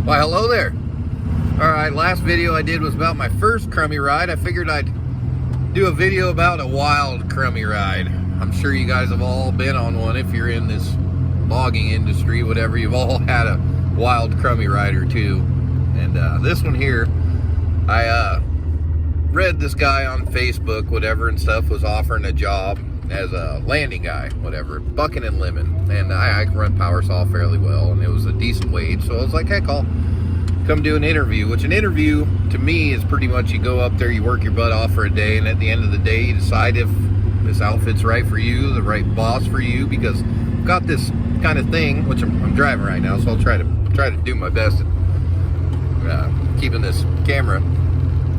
Why, hello there. Alright, last video I did was about my first Crummy ride. I figured I'd do a video about a wild Crummy ride. I'm sure you guys have all been on one. If you're in this logging industry, whatever, you've all had a wild Crummy ride or two. And this one here, I read this guy on Facebook, whatever, and stuff, was offering a job as a landing guy, whatever, bucking and limbing. And I can run power saw fairly well, and it was a decent wage. So I was like, heck, I'll come do an interview. Which an interview to me is pretty much you go up there, you work your butt off for a day, and at the end of the day you decide if this outfit's right for you, the right boss for you. Because I've got this kind of thing, which I'm driving right now, so I'll try to do my best at keeping this camera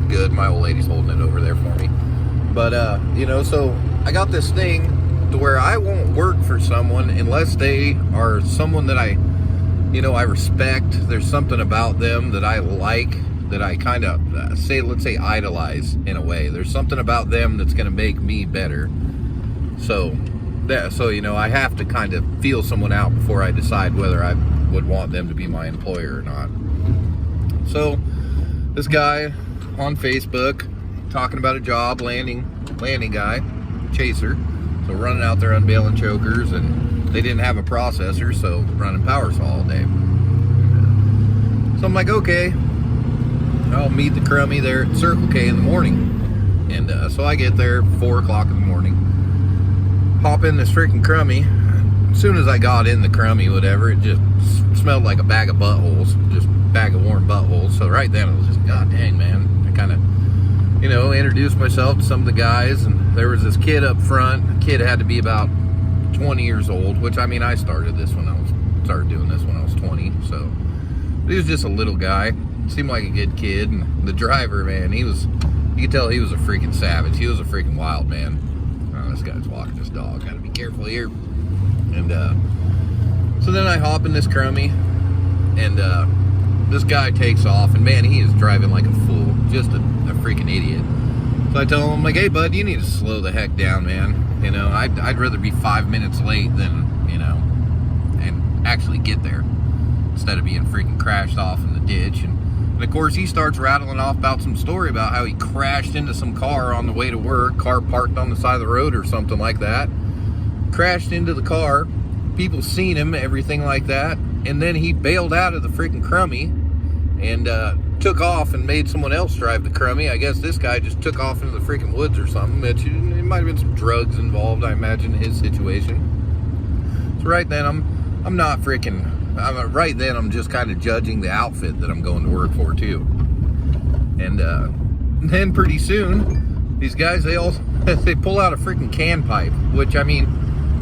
good. My old lady's holding it over there for me. But you know, so I got this thing to where I won't work for someone unless they are someone that I respect. There's something about them that I like, that I kind of let's say idolize in a way. There's something about them that's going to make me better. So I have to kind of feel someone out before I decide whether I would want them to be my employer or not. So this guy on Facebook talking about a job, landing guy, chaser. So running out there unbailing chokers, and they didn't have a processor, so running power saw all day. So I'm like, okay, I'll meet the Crummy there at Circle K in the morning. And so I get there 4 o'clock in the morning, hop in this freaking Crummy. As soon as I got in the Crummy, whatever, it just smelled like a bag of buttholes, just a bag of warm buttholes. So right then I was just, god dang, man. I kind of, introduced myself to some of the guys, and there was this kid up front. The kid had to be about 20 years old, which, I mean, I started doing this when I was 20, so he was just a little guy. Seemed like a good kid. And the driver, man, you could tell he was a freaking savage. He was a freaking wild man. Oh, this guy's walking his dog, gotta be careful here. And so then I hop in this Crummy, and this guy takes off, and man, he is driving like a fool, just a freaking idiot. So I tell him, like, hey bud, you need to slow the heck down, man. I'd rather be 5 minutes late than, and actually get there, instead of being freaking crashed off in the ditch. And of course he starts rattling off about some story about how he crashed into some car on the way to work, car parked on the side of the road or something like that, crashed into the car, people seen him, everything like that, and then he bailed out of the freaking Crummy and took off and made someone else drive the Crummy. I guess this guy just took off into the freaking woods or something. It might have been some drugs involved, I imagine, in his situation. So right then I'm just kind of judging the outfit that I'm going to work for too. And then pretty soon these guys, they pull out a freaking can pipe, which, I mean,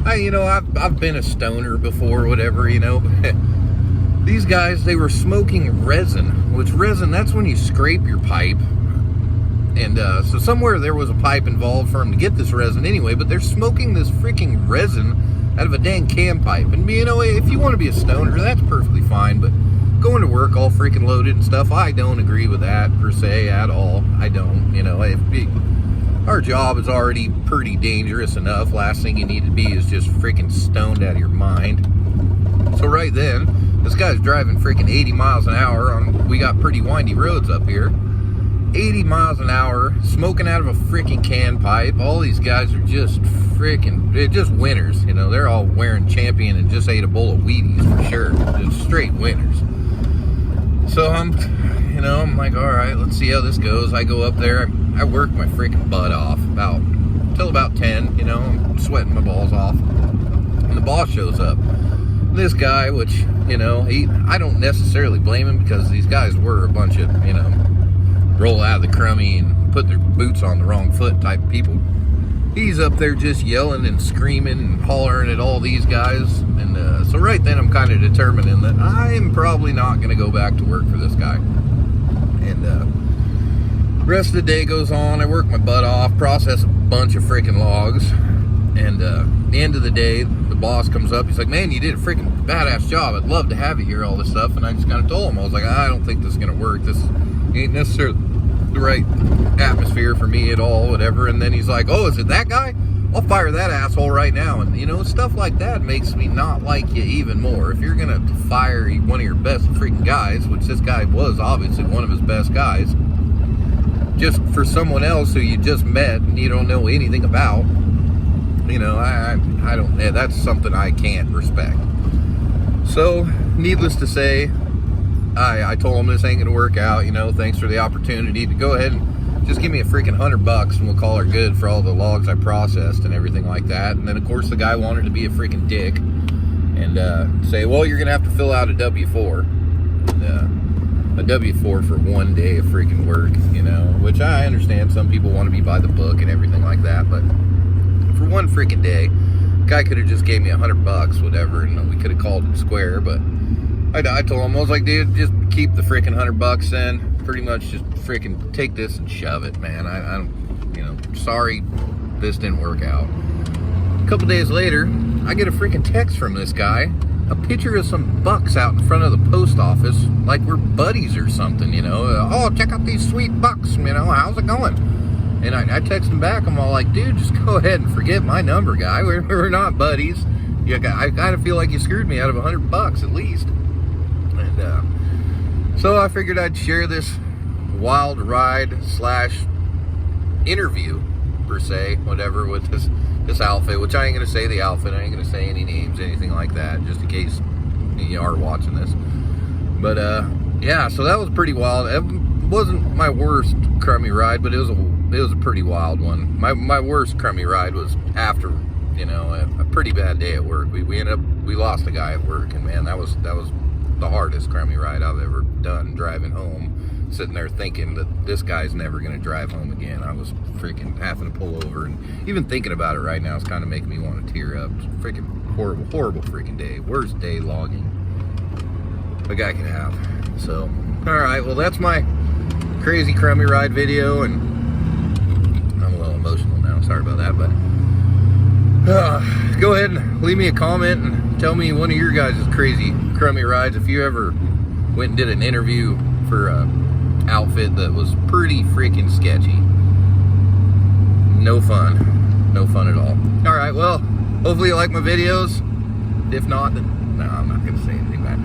I've been a stoner before, whatever, but these guys, they were smoking resin, which resin, that's when you scrape your pipe. And so somewhere there was a pipe involved for them to get this resin anyway, but they're smoking this freaking resin out of a dang can pipe. And if you want to be a stoner, that's perfectly fine, but going to work all freaking loaded and stuff, I don't agree with that per se at all. I don't. Our job is already pretty dangerous enough. Last thing you need to be is just freaking stoned out of your mind. So right then, this guy's driving freaking 80 miles an hour we got pretty windy roads up here. 80 miles an hour, smoking out of a freaking can pipe. All these guys are just they're just winners. They're all wearing Champion and just ate a bowl of Wheaties for sure. Just straight winners. So I'm like, all right, let's see how this goes. I go up there, I work my freaking butt off till about 10, I'm sweating my balls off. And the boss shows up. This guy, which, I don't necessarily blame him, because these guys were a bunch of, roll out of the Crummy and put their boots on the wrong foot type people. He's up there just yelling and screaming and hollering at all these guys. And so right then I'm kind of determining that I'm probably not going to go back to work for this guy. And the rest of the day goes on. I work my butt off, process a bunch of freaking logs. And at the end of the day, the boss comes up. He's like, man, you did a freaking badass job. I'd love to have you here, all this stuff. And I just kind of told him, I was like, I don't think this is going to work. This ain't necessarily the right atmosphere for me at all, whatever. And then he's like, oh, is it that guy? I'll fire that asshole right now. And, you know, stuff like that makes me not like you even more. If you're going to fire one of your best freaking guys, which this guy was obviously one of his best guys, just for someone else who you just met and you don't know anything about, you know, I don't, that's something I can't respect. So, needless to say, I told him this ain't gonna work out, you know, thanks for the opportunity to go ahead and just give me a freaking $100 and we'll call her good for all the logs I processed and everything like that. And then of course the guy wanted to be a freaking dick and say, well, you're gonna have to fill out a W-4. And, a W-4 for 1 day of freaking work, you know, which I understand some people want to be by the book and everything like that, but for one freaking day, guy could have just gave me $100, whatever, and we could have called it square. But I told him, I was like, dude, just keep the freaking $100 then. Pretty much just freaking take this and shove it, man. I don't, you know, sorry this didn't work out. A couple days later, I get a freaking text from this guy, a picture of some bucks out in front of the post office, like we're buddies or something, you know. Oh, check out these sweet bucks, you know, how's it going? And I text him back, I'm all like, dude, just go ahead and forget my number, guy. We're not buddies. I kind of feel like you screwed me out of $100 at least. And so I figured I'd share this wild ride / interview, per se, whatever, with this outfit, which I ain't going to say the outfit. I ain't going to say any names, anything like that, just in case you are watching this. But, yeah, so that was pretty wild. It wasn't my worst crummy ride, but it was a pretty wild one. My worst crummy ride was after, you know, a pretty bad day at work. We lost a guy at work, and man, that was the hardest crummy ride I've ever done, driving home, sitting there thinking that this guy's never going to drive home again. I was freaking having to pull over, and even thinking about it right now is kind of making me want to tear up. It's a freaking horrible freaking day. Worst day logging a guy could have. So, alright, well, that's my crazy crummy ride video, and I'm a little emotional now, sorry about that, but go ahead and leave me a comment and tell me one of your guys' crazy crummy rides. If you ever went and did an interview for an outfit that was pretty freaking sketchy. No fun at all. Alright, well, hopefully you like my videos. If not, then no, I'm not gonna say anything bad.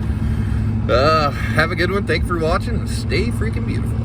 Have a good one. Thank you for watching, and stay freaking beautiful.